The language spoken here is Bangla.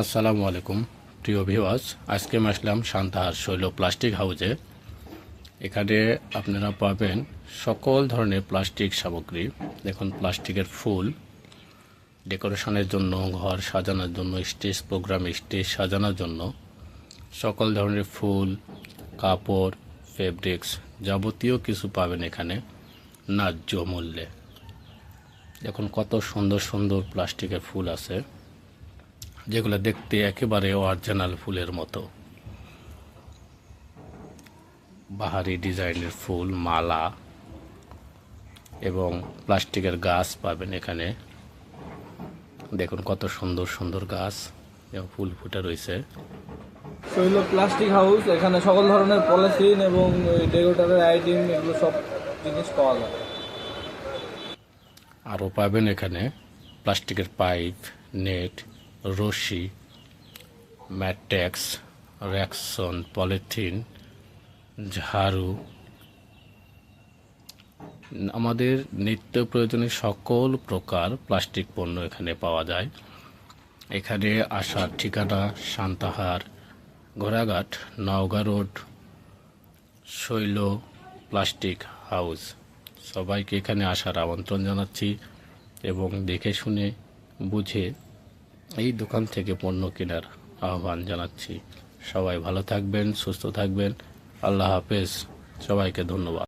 আসসালামু আলাইকুম প্রিয় ভিউয়ার্স, আজকে আমি আসলাম শান্তাহার শৈল প্লাস্টিক হাউজে। এখানে আপনারা পাবেন সকল ধরনের প্লাস্টিক সামগ্রী। দেখুন, প্লাস্টিকের ফুল ডেকোরেশনের জন্য, ঘর সাজানোর জন্য, স্টেজ প্রোগ্রামে স্টেজ সাজানোর জন্য সকল ধরনের ফুল, কাপড়, ফেব্রিক্স যাবতীয় কিছু পাবেন এখানে ন্যায্য মূল্যে। দেখুন কত সুন্দর সুন্দর প্লাস্টিকের ফুল আছে, যেগুলো দেখতে একেবারে অরিজিনাল ফুলের মতো। বাহারি ডিজাইনের ফুল, মালা এবং প্লাস্টিকের গাছ পাবেন এখানে। দেখুন কত সুন্দর সুন্দর গাছ এবং ফুল ফুটে রয়েছে। শৈল প্লাস্টিক হাউস, এখানে সকল ধরনের পলিথিন এবং ডেকোরেটরের আইটেম এগুলো সব জিনিস পাওয়া যায়। আরও পাবেন এখানে প্লাস্টিকের পাইপ, নেট, রশি, ম্যাট্রেক্স, র্যাকসন, পলিথিন, ঝাড়ু, আমাদের নিত্য প্রয়োজনীয় সকল প্রকার প্লাস্টিক পণ্য এখানে পাওয়া যায়। এখানে আসার ঠিকানা শান্তাহার, ঘোড়াঘাট, নওগাঁ রোড, শৈল প্লাস্টিক হাউস। সবাইকে এখানে আসার আমন্ত্রণ জানাচ্ছি এবং দেখে শুনে বুঝে এই দোকান থেকে পণ্য কেনার আহ্বান জানাচ্ছি। সবাই ভালো থাকবেন, সুস্থ থাকবেন। আল্লাহ হাফেজ, সবাইকে ধন্যবাদ।